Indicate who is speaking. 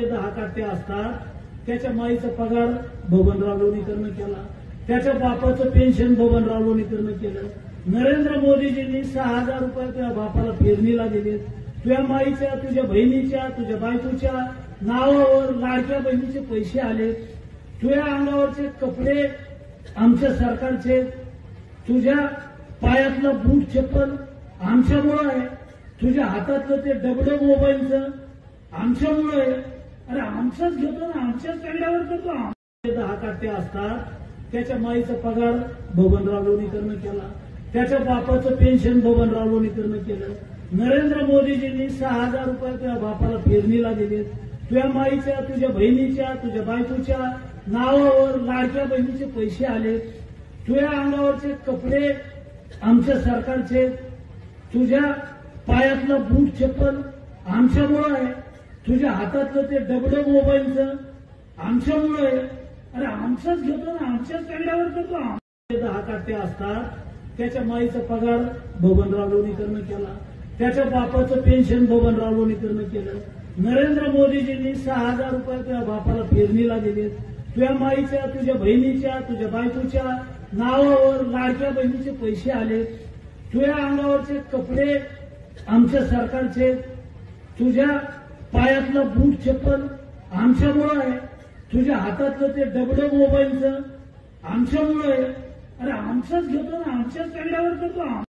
Speaker 1: 10 काट्या असतात, त्याच्या माईचा पगार बबनराव लोणीकरनं केला, त्याच्या बापाचं पेन्शन बबनराव लोणीकरनं केलं. नरेंद्र मोदीजींनी 6,000 रुपये तुझ्या बापाला पेरणीला दिलेत. तुझ्या माईच्या, तुझ्या बहिणीच्या, तुझ्या बायकोच्या नावावर लाडक्या बहिणीचे पैसे आले. तुझ्या अंगावरचे कपडे आमच्या सरकारचे, तुझ्या पायातलं बूट चप्पल आमच्यामुळं आहे, तुझ्या हातातलं ते डबडं मोबाईलचं आमच्यामुळं आहे. अरे आमचाच घेतो ना, आमच्याच तंगड्यावर करतो. 10 काट्या असतात, त्याच्या माईचा पगार बबनराव लोणीकरनं केला, त्याच्या बापाचं पेन्शन बबनराव लोणीकरनं केलं. नरेंद्र मोदीजींनी 6,000 रुपये तुझ्या बापाला पेरणीला दिलेत. तुझ्या माईच्या, तुझ्या बहिणीच्या, तुझ्या बायकोच्या नावावर लाडक्या बहिणीचे पैसे आले. तुझ्या अंगावरचे कपडे आमच्या सरकारचे, तुझ्या पायातलं बूट चप्पल आमच्यामुळं आहे, तुझ्या हातातलं ते डबडं मोबाईलचं आमच्यामुळं आहे. अरे आमचाच घेतो ना, आमच्याच तंगड्यावर करतो. 10 काट्या असतात, त्याच्या माईचा पगार बबनराव लोणीकरनं केला, त्याच्या बापाचं पेन्शन बबनराव लोणीकरनं केलं. नरेंद्र मोदीजींनी 6,000 रुपये तुझ्या बापाला पेरणीला दिलेत. तुझ्या माईच्या, तुझ्या बहिणीच्या, तुझ्या बायकोच्या नावावर लाडक्या बहिणीचे पैसे आले. तुझ्या अंगावरचे कपडे आमच्या सरकारचे, तुझ्या पायातलं बूट चप्पल आमच्यामुळं आहे, तुझ्या हातातलं ते डबडं मोबाईलचं आमच्यामुळं आहे. अरे आमचाच घेतो ना, आमच्याच तंगड्यावर करतो.